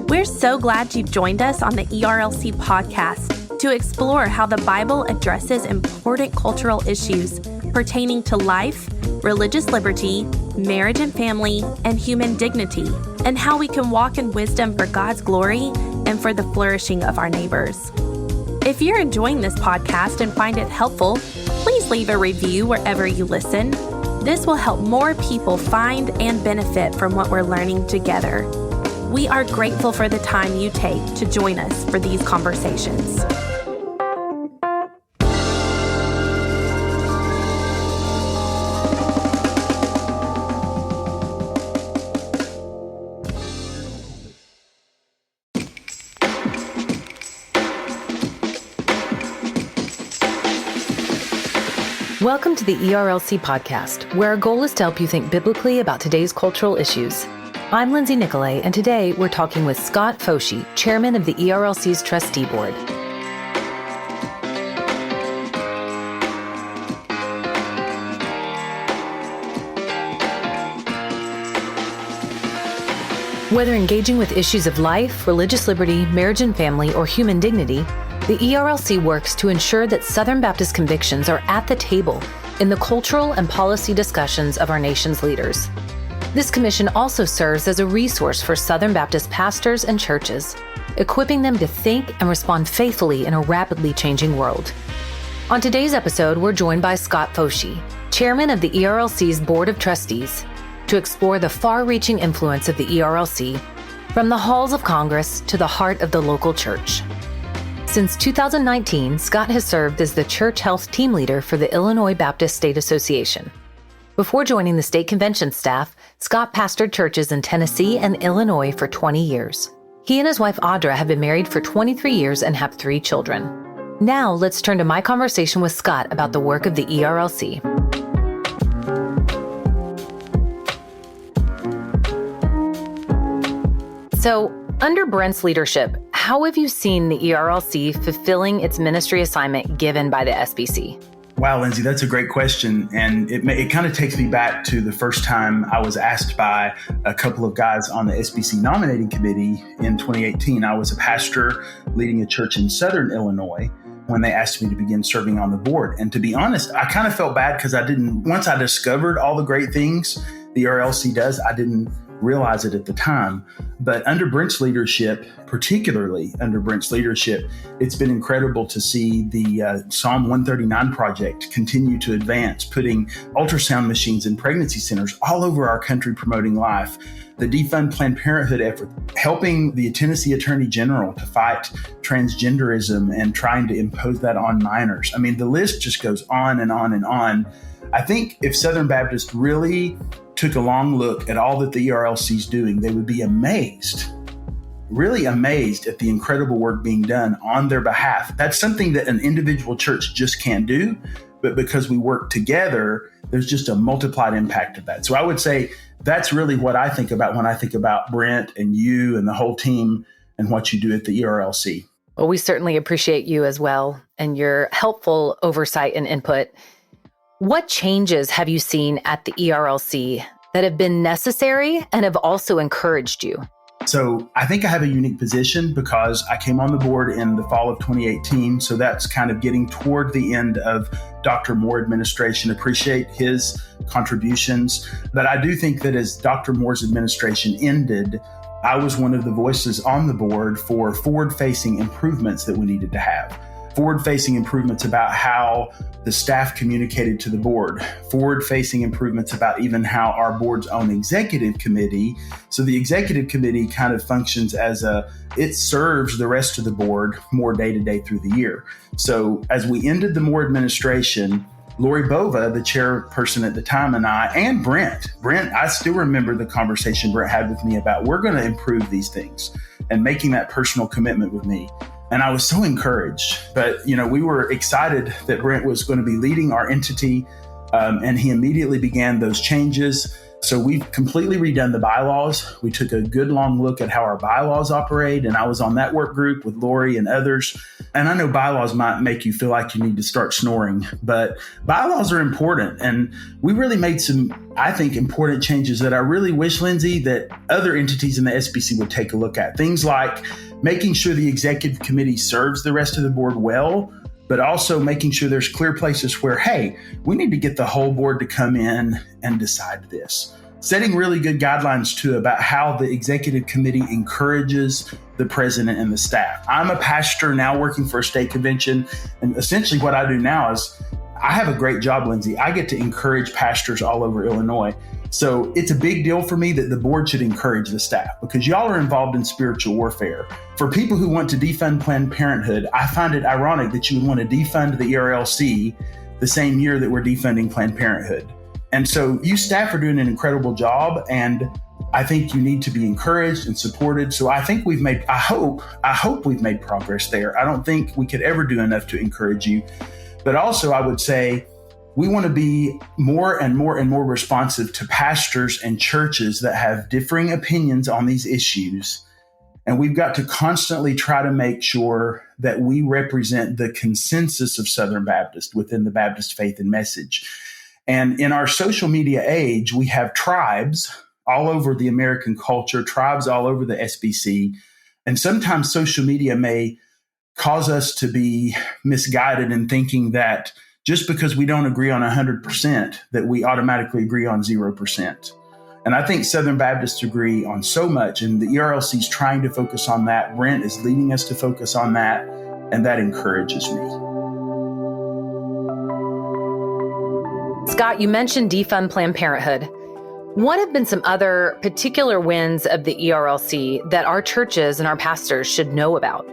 We're so glad you've joined us on the ERLC podcast to explore how the Bible addresses important cultural issues pertaining to life, religious liberty, marriage and family, and human dignity, and how we can walk in wisdom for God's glory and for the flourishing of our neighbors. If you're enjoying this podcast and find it helpful, please leave a review wherever you listen. This will help more people find and benefit from what we're learning together. We are grateful for the time you take to join us for these conversations. Welcome to the ERLC podcast, where our goal is to help you think biblically about today's cultural issues. I'm Lindsay Nicolay, and today we're talking with Scott Foshie, chairman of the ERLC's Trustee Board. Whether engaging with issues of life, religious liberty, marriage and family, or human dignity, the ERLC works to ensure that Southern Baptist convictions are at the table in the cultural and policy discussions of our nation's leaders. This commission also serves as a resource for Southern Baptist pastors and churches, equipping them to think and respond faithfully in a rapidly changing world. On today's episode, we're joined by Scott Foshie, chairman of the ERLC's Board of Trustees, to explore the far-reaching influence of the ERLC from the halls of Congress to the heart of the local church. Since 2019, Scott has served as the church health team leader for the Illinois Baptist State Association. Before joining the state convention staff, Scott pastored churches in Tennessee and Illinois for 20 years. He and his wife Audra have been married for 23 years and have 3 children. Now let's turn to my conversation with Scott about the work of the ERLC. So, under Brent's leadership, how have you seen the ERLC fulfilling its ministry assignment given by the SBC? Wow, Lindsay, that's a great question. And it kind of takes me back to the first time I was asked by a couple of guys on the SBC nominating committee in 2018. I was a pastor leading a church in Southern Illinois when they asked me to begin serving on the board. And to be honest, I kind of felt bad because once I discovered all the great things the ERLC does, I didn't realize it at the time. But under Brent's leadership, particularly under Brent's leadership, it's been incredible to see the Psalm 139 project continue to advance, putting ultrasound machines in pregnancy centers all over our country promoting life. The defund Planned Parenthood effort, helping the Tennessee Attorney General to fight transgenderism and trying to impose that on minors. I mean, the list just goes on and on and on. I think if Southern Baptists really took a long look at all that the ERLC is doing, they would be amazed, really amazed at the incredible work being done on their behalf. That's something that an individual church just can't do, but because we work together, there's just a multiplied impact of that. So I would say that's really what I think about when I think about Brent and you and the whole team and what you do at the ERLC. Well, we certainly appreciate you as well and your helpful oversight and input. What changes have you seen at the ERLC that have been necessary and have also encouraged you? So I think I have a unique position because I came on the board in the fall of 2018. So that's kind of getting toward the end of Dr. Moore administration. Appreciate his contributions. But I do think that as Dr. Moore's administration ended, I was one of the voices on the board for forward-facing improvements that we needed to have. Forward-facing improvements about how the staff communicated to the board, forward-facing improvements about even how our board's own executive committee. So the executive committee kind of functions it serves the rest of the board more day to day through the year. So as we ended the Moore administration, Lori Bova, the chairperson at the time, and I, and Brent, I still remember the conversation Brent had with me about we're going to improve these things and making that personal commitment with me. And I was so encouraged, but we were excited that Brent was going to be leading our entity, and he immediately began those changes. So we've completely redone the bylaws. We took a good long look at how our bylaws operate, and I was on that work group with Lori and others. And I know bylaws might make you feel like you need to start snoring, but bylaws are important. And we really made some, I think, important changes that I really wish, Lindsay, that other entities in the SBC would take a look at. Things like making sure the executive committee serves the rest of the board well, but also making sure there's clear places where, hey, we need to get the whole board to come in and decide this. Setting really good guidelines, too, about how the executive committee encourages the president and the staff. I'm a pastor now working for a state convention, and essentially what I do now is I have a great job, Lindsay. I get to encourage pastors all over Illinois. So it's a big deal for me that the board should encourage the staff because y'all are involved in spiritual warfare. For people who want to defund Planned Parenthood, I find it ironic that you would want to defund the ERLC the same year that we're defunding Planned Parenthood. And so you staff are doing an incredible job, and I think you need to be encouraged and supported. So I think I hope we've made progress there. I don't think we could ever do enough to encourage you. But also I would say we want to be more and more and more responsive to pastors and churches that have differing opinions on these issues. And we've got to constantly try to make sure that we represent the consensus of Southern Baptist within the Baptist faith and message. And in our social media age, we have tribes all over the American culture, tribes all over the SBC. And sometimes social media may cause us to be misguided in thinking that just because we don't agree on 100%, that we automatically agree on 0%. And I think Southern Baptists agree on so much, and the ERLC is trying to focus on that. Brent is leading us to focus on that, and that encourages me. Scott, you mentioned defund Planned Parenthood. What have been some other particular wins of the ERLC that our churches and our pastors should know about?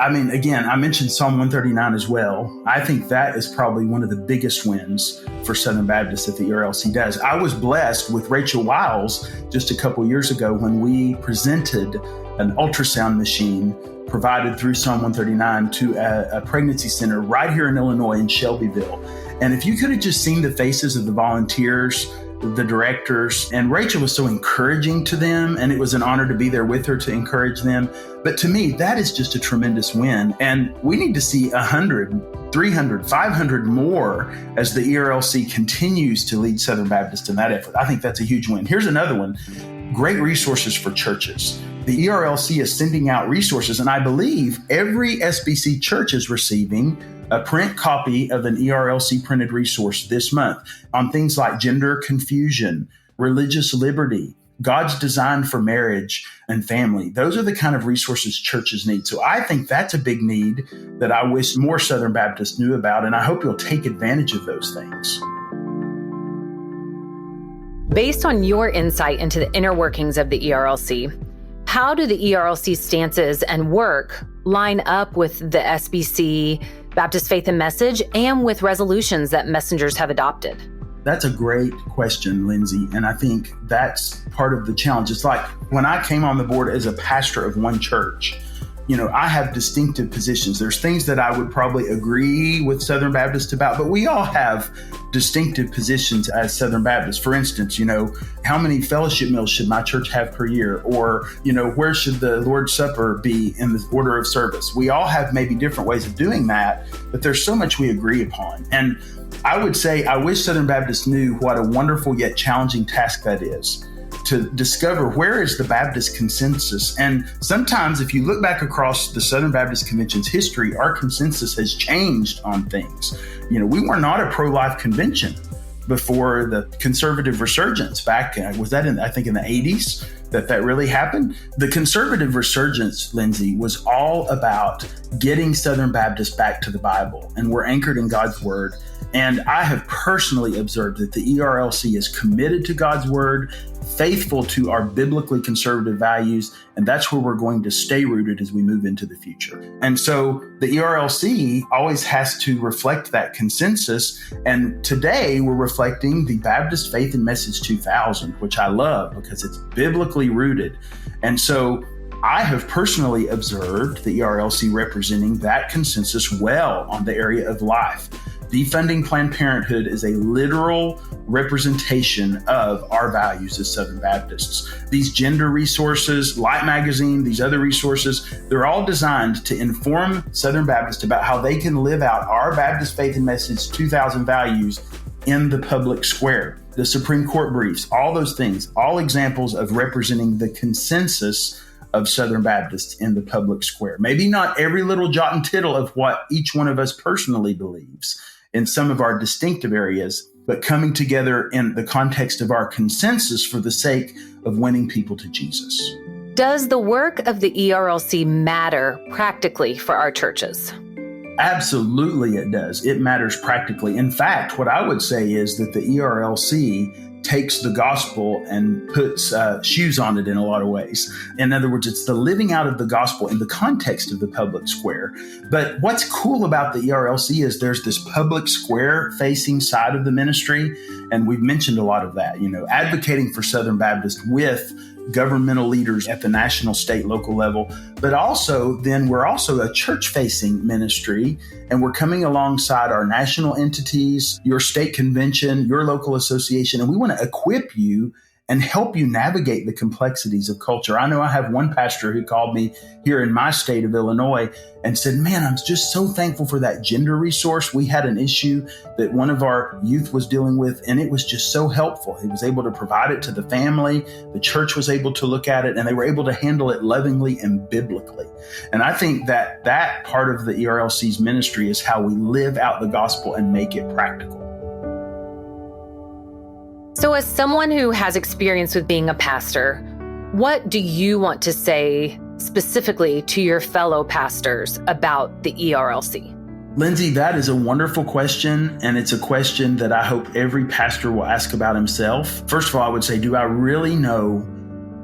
I mean, again, I mentioned Psalm 139 as well. I think that is probably one of the biggest wins for Southern Baptists that the ERLC does. I was blessed with Rachel Wiles just a couple years ago when we presented an ultrasound machine provided through Psalm 139 to a pregnancy center right here in Illinois in Shelbyville. And if you could have just seen the faces of the volunteers, the directors, and Rachel was so encouraging to them, and it was an honor to be there with her to encourage them. But to me, that is just a tremendous win. And we need to see 100, 300, 500 more as the ERLC continues to lead Southern Baptist in that effort. I think that's a huge win. Here's another one. Great resources for churches. The ERLC is sending out resources, and I believe every SBC church is receiving a print copy of an ERLC printed resource this month on things like gender confusion, religious liberty, God's design for marriage and family. Those are the kind of resources churches need. So I think that's a big need that I wish more Southern Baptists knew about, and I hope you'll take advantage of those things. Based on your insight into the inner workings of the ERLC, how do the ERLC stances and work line up with the SBC, Baptist Faith and Message, and with resolutions that messengers have adopted? That's a great question, Lindsay. And I think that's part of the challenge. It's like when I came on the board as a pastor of one church, I have distinctive positions. There's things that I would probably agree with Southern Baptists about, but we all have distinctive positions as Southern Baptists. For instance, how many fellowship meals should my church have per year? Or, where should the Lord's Supper be in the order of service? We all have maybe different ways of doing that, but there's so much we agree upon. And I would say I wish Southern Baptists knew what a wonderful yet challenging task that is, to discover where is the Baptist consensus. And sometimes if you look back across the Southern Baptist Convention's history, our consensus has changed on things. We were not a pro-life convention before the conservative resurgence back, was that in the 80s that really happened? The conservative resurgence, Lindsay, was all about getting Southern Baptists back to the Bible, and we're anchored in God's Word. And I have personally observed that the ERLC is committed to God's Word, faithful to our biblically conservative values, and that's where we're going to stay rooted as we move into the future. And so the ERLC always has to reflect that consensus, and today we're reflecting the Baptist Faith and Message 2000, which I love because it's biblically rooted. And so I have personally observed the ERLC representing that consensus well on the area of life. Defunding Planned Parenthood is a literal representation of our values as Southern Baptists. These gender resources, Light Magazine, these other resources, they're all designed to inform Southern Baptists about how they can live out our Baptist Faith and Message 2000 values in the public square. The Supreme Court briefs, all those things, all examples of representing the consensus of Southern Baptists in the public square. Maybe not every little jot and tittle of what each one of us personally believes in some of our distinctive areas, but coming together in the context of our consensus for the sake of winning people to Jesus. Does the work of the ERLC matter practically for our churches? Absolutely it does. It matters practically. In fact, what I would say is that the ERLC takes the gospel and puts shoes on it in a lot of ways. In other words, it's the living out of the gospel in the context of the public square. But what's cool about the ERLC is there's this public square facing side of the ministry. And we've mentioned a lot of that, advocating for Southern Baptist with governmental leaders at the national, state, local level. But also then we're also a church-facing ministry, and we're coming alongside our national entities, your state convention, your local association, and we want to equip you and help you navigate the complexities of culture. I know I have one pastor who called me here in my state of Illinois and said, man, I'm just so thankful for that gender resource. We had an issue that one of our youth was dealing with, and it was just so helpful. He was able to provide it to the family. The church was able to look at it, and they were able to handle it lovingly and biblically. And I think that that part of the ERLC's ministry is how we live out the gospel and make it practical. So as someone who has experience with being a pastor, what do you want to say specifically to your fellow pastors about the ERLC? Lindsay, that is a wonderful question, and it's a question that I hope every pastor will ask about himself. First of all, I would say, do I really know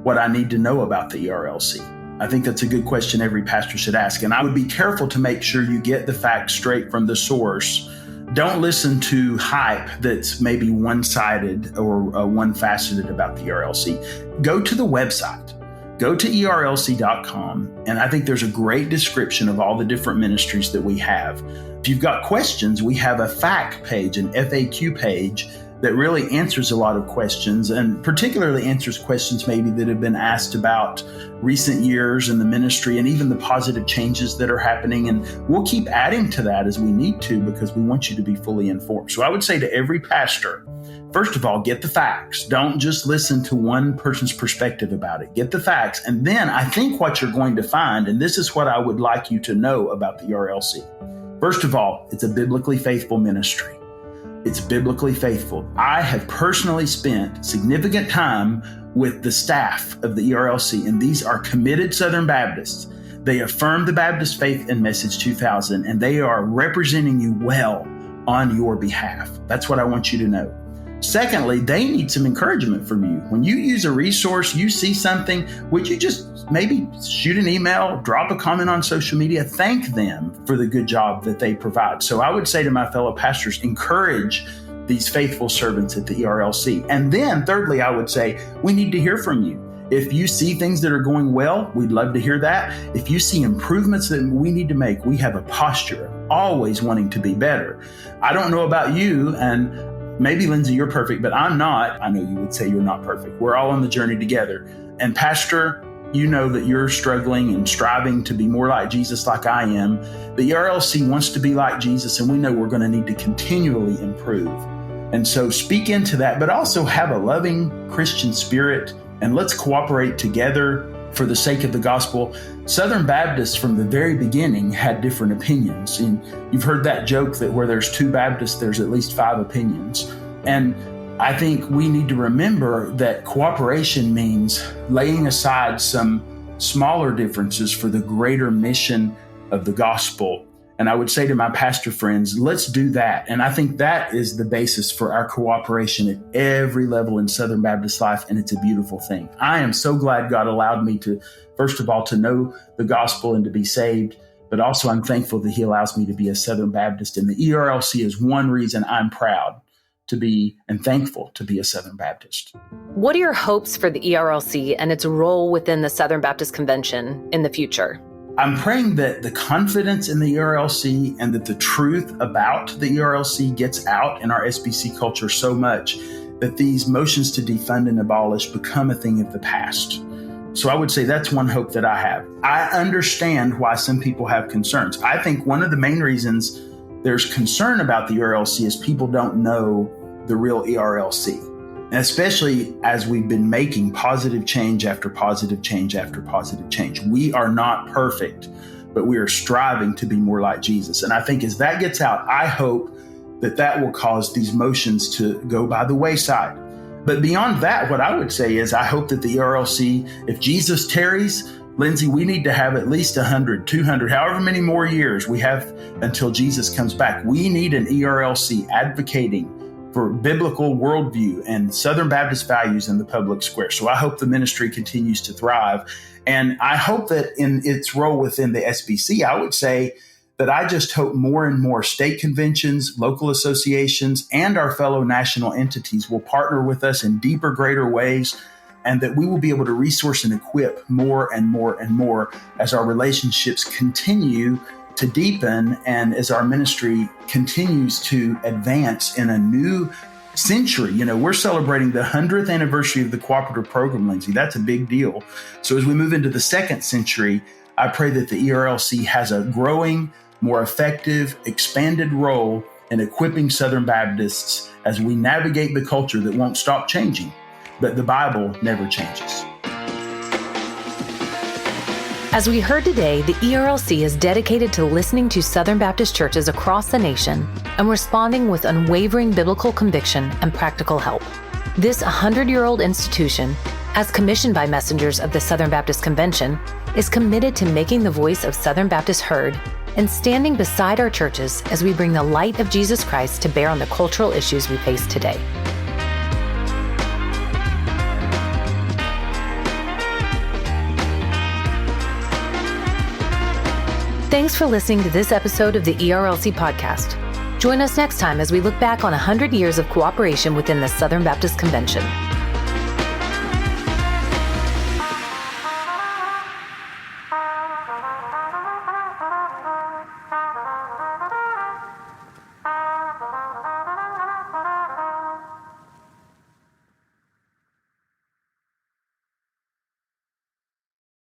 what I need to know about the ERLC? I think that's a good question every pastor should ask, and I would be careful to make sure you get the facts straight from the source. Don't listen to hype that's maybe one-sided or one-faceted about the ERLC. Go to the website. Go to ERLC.com, and I think there's a great description of all the different ministries that we have. If you've got questions, we have a FAQ page, an FAQ page, that really answers a lot of questions, and particularly answers questions maybe that have been asked about recent years in the ministry and even the positive changes that are happening. And we'll keep adding to that as we need to, because we want you to be fully informed. So I would say to every pastor, first of all, get the facts. Don't just listen to one person's perspective about it. Get the facts. And then I think what you're going to find, and this is what I would like you to know about the ERLC. First of all, it's a biblically faithful ministry. It's biblically faithful. I have personally spent significant time with the staff of the ERLC, and these are committed Southern Baptists. They affirm the Baptist Faith and Message 2000, and they are representing you well on your behalf. That's what I want you to know. Secondly, they need some encouragement from you. When you use a resource, you see something, would you just maybe shoot an email, drop a comment on social media, thank them for the good job that they provide. So I would say to my fellow pastors, encourage these faithful servants at the ERLC. And then thirdly, I would say, we need to hear from you. If you see things that are going well, we'd love to hear that. If you see improvements that we need to make, we have a posture of always wanting to be better. I don't know about you, and maybe, Lindsay, you're perfect, but I'm not. I know you would say you're not perfect. We're all on the journey together. And Pastor, you know that you're struggling and striving to be more like Jesus like I am. The ERLC wants to be like Jesus, and we know we're going to need to continually improve. And so speak into that, but also have a loving Christian spirit, and let's cooperate together for the sake of the gospel. Southern Baptists from the very beginning had different opinions. And you've heard that joke that where there's two Baptists, there's at least 5 opinions. And I think we need to remember that cooperation means laying aside some smaller differences for the greater mission of the gospel. And I would say to my pastor friends, let's do that. And I think that is the basis for our cooperation at every level in Southern Baptist life. And it's a beautiful thing. I am so glad God allowed me to, first of all, to know the gospel and to be saved. But also I'm thankful that he allows me to be a Southern Baptist. And the ERLC is one reason I'm proud to be and thankful to be a Southern Baptist. What are your hopes for the ERLC and its role within the Southern Baptist Convention in the future? I'm praying that the confidence in the ERLC and that the truth about the ERLC gets out in our SBC culture so much that these motions to defund and abolish become a thing of the past. So I would say that's one hope that I have. I understand why some people have concerns. I think one of the main reasons there's concern about the ERLC is people don't know the real ERLC. And especially as we've been making positive change after positive change after positive change. We are not perfect, but we are striving to be more like Jesus. And I think as that gets out, I hope that that will cause these motions to go by the wayside. But beyond that, what I would say is I hope that the ERLC, if Jesus tarries, Lindsay, we need to have at least 100, 200, however many more years we have until Jesus comes back. We need an ERLC advocating for biblical worldview and Southern Baptist values in the public square. So I hope the ministry continues to thrive. And I hope that in its role within the SBC, I would say that I just hope more and more state conventions, local associations, and our fellow national entities will partner with us in deeper, greater ways, and that we will be able to resource and equip more and more and more as our relationships continue to deepen and as our ministry continues to advance in a new century. You know, we're celebrating the 100th anniversary of the cooperative program, Lindsay. That's a big deal. So as we move into the second century, I pray that the ERLC has a growing, more effective, expanded role in equipping Southern Baptists as we navigate the culture that won't stop changing. But the Bible never changes. As we heard today, the ERLC is dedicated to listening to Southern Baptist churches across the nation and responding with unwavering biblical conviction and practical help. This 100-year-old institution, as commissioned by messengers of the Southern Baptist Convention, is committed to making the voice of Southern Baptists heard and standing beside our churches as we bring the light of Jesus Christ to bear on the cultural issues we face today. Thanks for listening to this episode of the ERLC podcast. Join us next time as we look back on 100 years of cooperation within the Southern Baptist Convention.